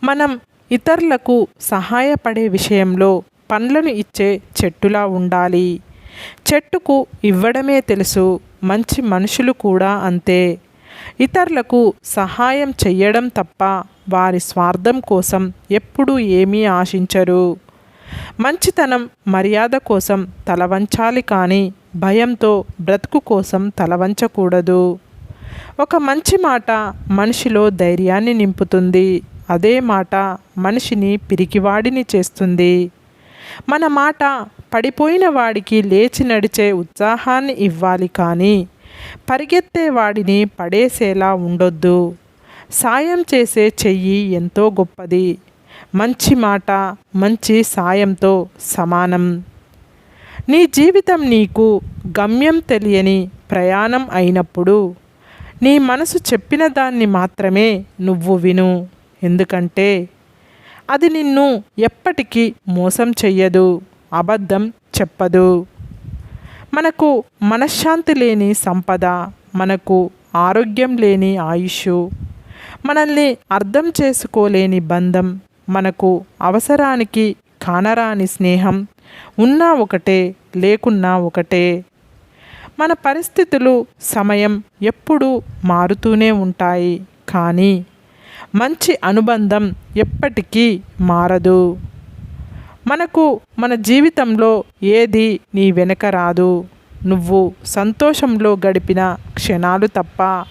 మనం ఇతరులకు సహాయపడే విషయంలో పండ్లను ఇచ్చే చెట్టులా ఉండాలి. చెట్టుకు ఇవ్వడమే తెలుసు, మంచి మనుషులు కూడా అంతే. ఇతరులకు సహాయం చెయ్యడం తప్ప వారి స్వార్థం కోసం ఎప్పుడూ ఏమీ ఆశించరు. మంచితనం మర్యాద కోసం తలవంచాలి కానీ భయంతో బ్రతుకు కోసం తలవంచకూడదు. ఒక మంచి మాట మనిషిలో ధైర్యాన్ని నింపుతుంది. అదే మాట మనిషిని పిరికివాడిని చేస్తుంది. మన మాట పడిపోయిన వాడికి లేచి నడిచే ఉత్సాహాన్ని ఇవ్వాలి కానీ పరిగెత్తే వాడిని పడేసేలా ఉండొద్దు. సాయం చేసే చెయ్యి ఎంతో గొప్పది. మంచి మాట మంచి సాయంతో సమానం. నీ జీవితం నీకు గమ్యం తెలియని ప్రయాణం అయినప్పుడు నీ మనసు చెప్పిన దాన్ని మాత్రమే నువ్వు విను. ఎందుకంటే అది నిన్ను ఎప్పటికీ మోసం చెయ్యదు, అబద్ధం చెప్పదు. మనకు మనశ్శాంతి లేని సంపద, మనకు ఆరోగ్యం లేని ఆయుష్, మనల్ని అర్థం చేసుకోలేని బంధం, మనకు అవసరానికి కానరాని స్నేహం ఉన్నా ఒకటే, లేకున్నా ఒకటే. మన పరిస్థితులు, సమయం ఎప్పుడూ మారుతూనే ఉంటాయి కానీ మంచి అనుబంధం ఎప్పటికీ మారదు. మనకు మన జీవితంలో ఏది నీ వెనక రాదు. నువ్వు సంతోషంలో గడిపిన క్షణాలు తప్ప.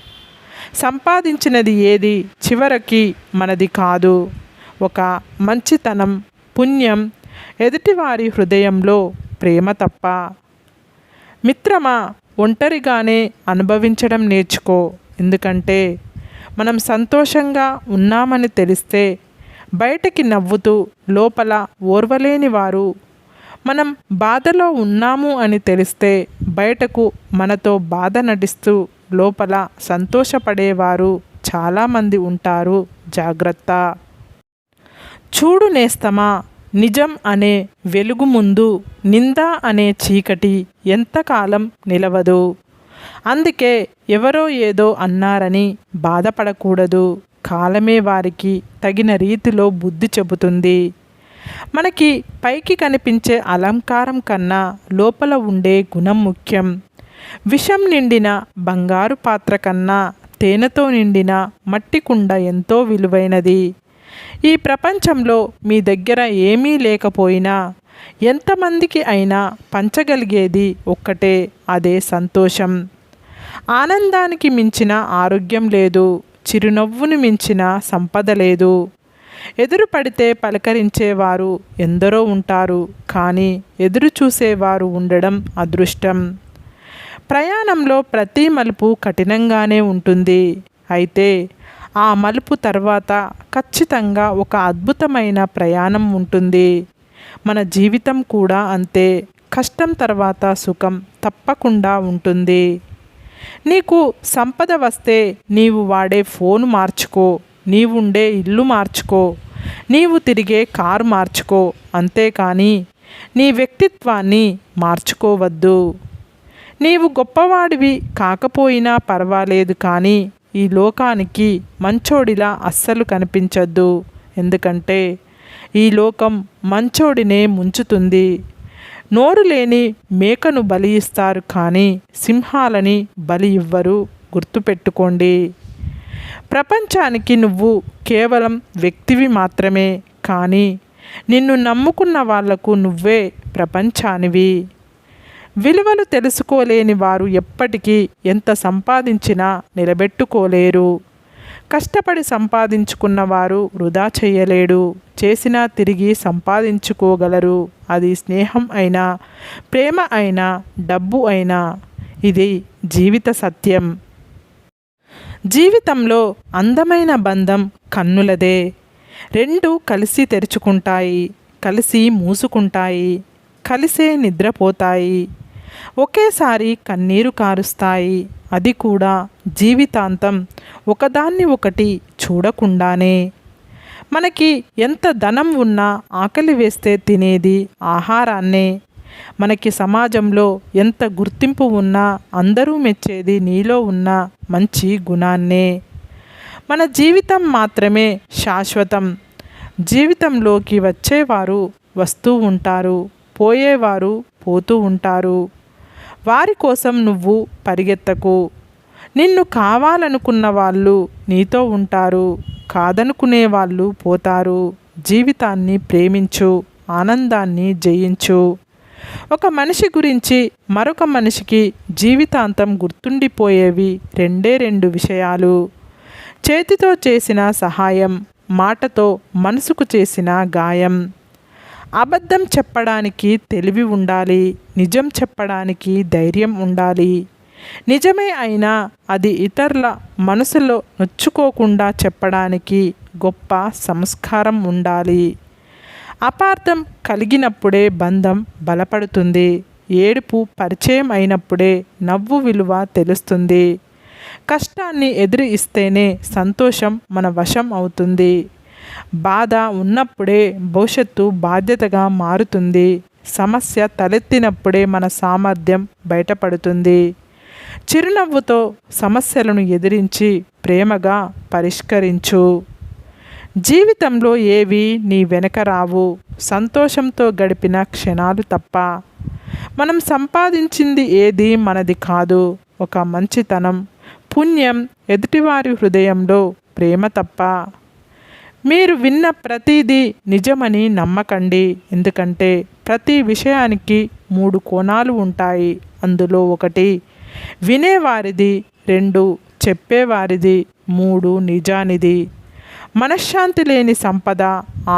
సంపాదించినది ఏది చివరికి మనది కాదు. ఒక మంచితనం, పుణ్యం, ఎదుటివారి హృదయంలో ప్రేమ తప్ప. మిత్రమా, ఒంటరిగానే అనుభవించడం నేర్చుకో. ఎందుకంటే మనం సంతోషంగా ఉన్నామని తెలిస్తే బయటకి నవ్వుతూ లోపల ఓర్వలేని వారు, మనం బాధలో ఉన్నాము అని తెలిస్తే బయటకు మనతో బాధ నటిస్తూ లోపల సంతోషపడేవారు చాలామంది ఉంటారు. జాగ్రత్త. చూడు నేస్తమా, నిజం అనే వెలుగు ముందు నింద అనే చీకటి ఎంతకాలం నిలవదు. అందుకే ఎవరో ఏదో అన్నారని బాధపడకూడదు. కాలమే వారికి తగిన రీతిలో బుద్ధి చెబుతుంది. మనకి పైకి కనిపించే అలంకారం కన్నా లోపల ఉండే గుణం ముఖ్యం. విషం నిండిన బంగారు పాత్ర కన్నా తేనెతో నిండిన మట్టి కుండ ఎంతో విలువైనది. ఈ ప్రపంచంలో మీ దగ్గర ఏమీ లేకపోయినా ఎంతమందికి అయినా పంచగలిగేది ఒక్కటే, అదే సంతోషం. ఆనందానికి మించిన ఆరోగ్యం లేదు. చిరునవ్వును మించిన సంపద లేదు. ఎదురు పడితే పలకరించేవారు ఎందరో ఉంటారు కానీ ఎదురు చూసేవారు ఉండడం అదృష్టం. ప్రయాణంలో ప్రతి మలుపు కఠినంగానే ఉంటుంది. అయితే ఆ మలుపు తర్వాత ఖచ్చితంగా ఒక అద్భుతమైన ప్రయాణం ఉంటుంది. మన జీవితం కూడా అంతే. కష్టం తర్వాత సుఖం తప్పకుండా ఉంటుంది. నీకు సంపద వస్తే నీవు వాడే ఫోన్ మార్చుకో, నీవుండే ఇల్లు మార్చుకో, నీవు తిరిగే కారు మార్చుకో. అంతేకాని నీ వ్యక్తిత్వాన్ని మార్చుకోవద్దు. నీవు గొప్పవాడివి కాకపోయినా పర్వాలేదు కానీ ఈ లోకానికి మంచోడిలా అస్సలు కనిపించద్దు. ఎందుకంటే ఈ లోకం మంచోడినే ముంచుతుంది. నోరు లేని మేకను బలి ఇస్తారు కానీ సింహాలని బలి ఇవ్వరు. గుర్తుపెట్టుకోండి. ప్రపంచానికి నువ్వు కేవలం వ్యక్తివి మాత్రమే కానీ నిన్ను నమ్ముకున్న వాళ్లకు నువ్వే ప్రపంచానివి. విలువలు తెలుసుకోలేని వారు ఎప్పటికీ ఎంత సంపాదించినా నిలబెట్టుకోలేరు. కష్టపడి సంపాదించుకున్నవారు వృధా చేయలేడు. చేసినా తిరిగి సంపాదించుకోగలరు. అది స్నేహం అయినా, ప్రేమ అయినా, డబ్బు అయినా. ఇది జీవిత సత్యం. జీవితంలో అందమైన బంధం కన్నులదే. రెండు కలిసి తెరుచుకుంటాయి, కలిసి మూసుకుంటాయి, కలిసే నిద్రపోతాయి, ఒకేసారి కన్నీరు కారుస్తాయి. అది కూడా జీవితాంతం ఒకదాన్ని ఒకటి చూడకుండానే. మనకి ఎంత ధనం ఉన్నా ఆకలి వేస్తే తినేది ఆహారాన్నే. మనకి సమాజంలో ఎంత గుర్తింపు ఉన్నా అందరూ మెచ్చేది నీలో ఉన్న మంచి గుణాన్నే. మన జీవితం మాత్రమే శాశ్వతం. జీవితంలోకి వచ్చేవారు వస్తూ ఉంటారు, పోయేవారు పోతూ ఉంటారు. వారి కోసం నువ్వు పరిగెత్తకు. నిన్ను కావాలనుకున్న వాళ్ళు నీతో ఉంటారు, కాదనుకునే వాళ్ళు పోతారు. జీవితాన్ని ప్రేమించు, ఆనందాన్ని జయించు. ఒక మనిషి గురించి మరొక మనిషికి జీవితాంతం గుర్తుండిపోయేవి రెండు విషయాలు: చేతితో చేసిన సహాయం, మాటతో మనసుకు చేసిన గాయం. అబద్ధం చెప్పడానికి తెలివి ఉండాలి, నిజం చెప్పడానికి ధైర్యం ఉండాలి. నిజమే అయినా అది ఇతరుల మనసులో నొచ్చుకోకుండా చెప్పడానికి గొప్ప సంస్కారం ఉండాలి. అపార్థం కలిగినప్పుడే బంధం బలపడుతుంది. ఏడుపు పరిచయం అయినప్పుడే నవ్వు విలువ తెలుస్తుంది. కష్టాన్ని ఎదురు ఇస్తేనే సంతోషం మన వశం అవుతుంది. బాధ ఉన్నప్పుడే భవిష్యత్తు బాధ్యతగా మారుతుంది. సమస్య తలెత్తినప్పుడే మన సామర్థ్యం బయటపడుతుంది. చిరునవ్వుతో సమస్యలను ఎదిరించి ప్రేమగా పరిష్కరించు. జీవితంలో ఏవి నీ వెనక రావు, సంతోషంతో గడిపిన క్షణాలు తప్ప. మనం సంపాదించింది ఏది మనది కాదు. ఒక మంచితనం, పుణ్యం, ఎదుటివారి హృదయంలో ప్రేమ తప్ప. మీరు విన్న ప్రతిదీ నిజమని నమ్మకండి. ఎందుకంటే ప్రతి విషయానికి 3 కోణాలు ఉంటాయి. అందులో 1 వినేవారిది, 2 చెప్పేవారిది, 3 నిజానిది. మనశ్శాంతి లేని సంపద,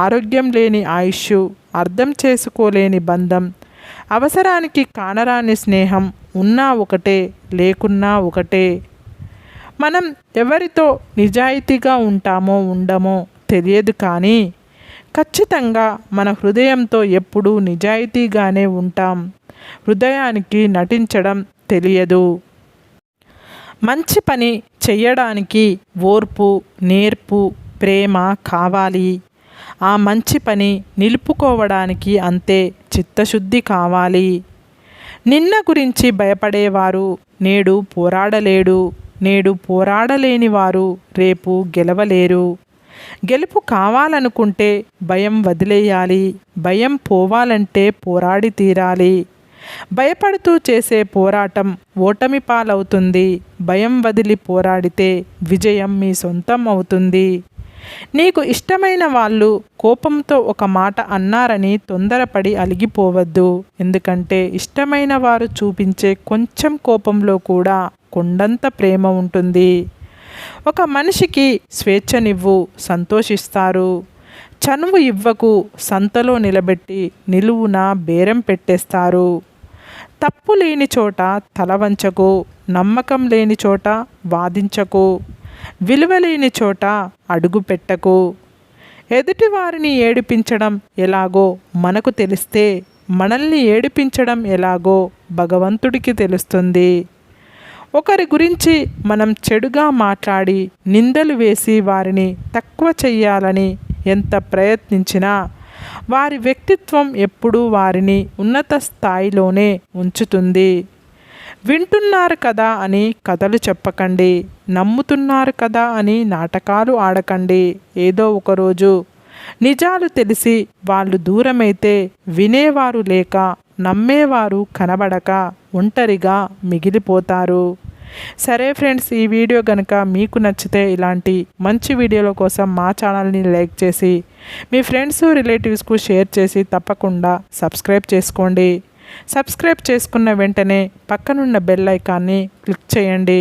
ఆరోగ్యం లేని ఆయుష్, అర్థం చేసుకోలేని బంధం, అవసరానికి కానరాని స్నేహం ఉన్నా ఒకటే, లేకున్నా ఒకటే. మనం ఎవరితో నిజాయితీగా ఉంటామో ఉండమో తెలియదు, కానీ ఖచ్చితంగా మన హృదయంతో ఎప్పుడూ నిజాయితీగానే ఉంటాం. హృదయానికి నటించడం తెలియదు. మంచి పని చెయ్యడానికి ఓర్పు, నేర్పు, ప్రేమ కావాలి. ఆ మంచి పని నిలుపుకోవడానికి అంతే చిత్తశుద్ధి కావాలి. నిన్న గురించి భయపడేవారు నేడు పోరాడలేడు. నేడు పోరాడలేని వారు రేపు గెలవలేరు. గెలుపు కావాలనుకుంటే భయం వదిలేయాలి. భయం పోవాలంటే పోరాడి తీరాలి. భయపడుతూ చేసే పోరాటం ఓటమి పాలవుతుంది. భయం వదిలి పోరాడితే విజయం మీ సొంతం అవుతుంది. నీకు ఇష్టమైన వాళ్ళు కోపంతో ఒక మాట అన్నారని తొందరపడి అలిగిపోవద్దు. ఎందుకంటే ఇష్టమైన వారు చూపించే కొంచెం కోపంలో కూడా కొండంత ప్రేమ ఉంటుంది. ఒక మనిషికి స్వేచ్ఛనివ్వు, సంతోషిస్తారు. చనువు ఇవ్వకు, సంతలో నిలబెట్టి నిలువున బేరం పెట్టేస్తారు. తప్పు లేని చోట తల వంచకు, నమ్మకం లేని చోట వాదించకు, విలువ లేని చోట అడుగు పెట్టకు. ఎదుటివారిని ఏడిపించడం ఎలాగో మనకు తెలిస్తే మనల్ని ఏడిపించడం ఎలాగో భగవంతుడికి తెలుస్తుంది. ఒకరి గురించి మనం చెడుగా మాట్లాడి నిందలు వేసి వారిని తక్కువ చెయ్యాలని ఎంత ప్రయత్నించినా వారి వ్యక్తిత్వం ఎప్పుడూ వారిని ఉన్నత స్థాయిలోనే ఉంచుతుంది. వింటున్నారు కదా అని కథలు చెప్పకండి. నమ్ముతున్నారు కదా అని నాటకాలు ఆడకండి. ఏదో ఒకరోజు నిజాలు తెలిసి వాళ్ళు దూరమైతే వినేవారు లేక, నమ్మేవారు కనబడక ఒంటరిగా మిగిలిపోతారు. సరే ఫ్రెండ్స్, ఈ వీడియో కనుక మీకు నచ్చితే ఇలాంటి మంచి వీడియోల కోసం మా ఛానల్ని లైక్ చేసి మీ ఫ్రెండ్స్ రిలేటివ్స్కు షేర్ చేసి తప్పకుండా సబ్స్క్రైబ్ చేసుకోండి. సబ్స్క్రైబ్ చేసుకున్న వెంటనే పక్కనున్న బెల్ ఐకాన్ని క్లిక్ చేయండి.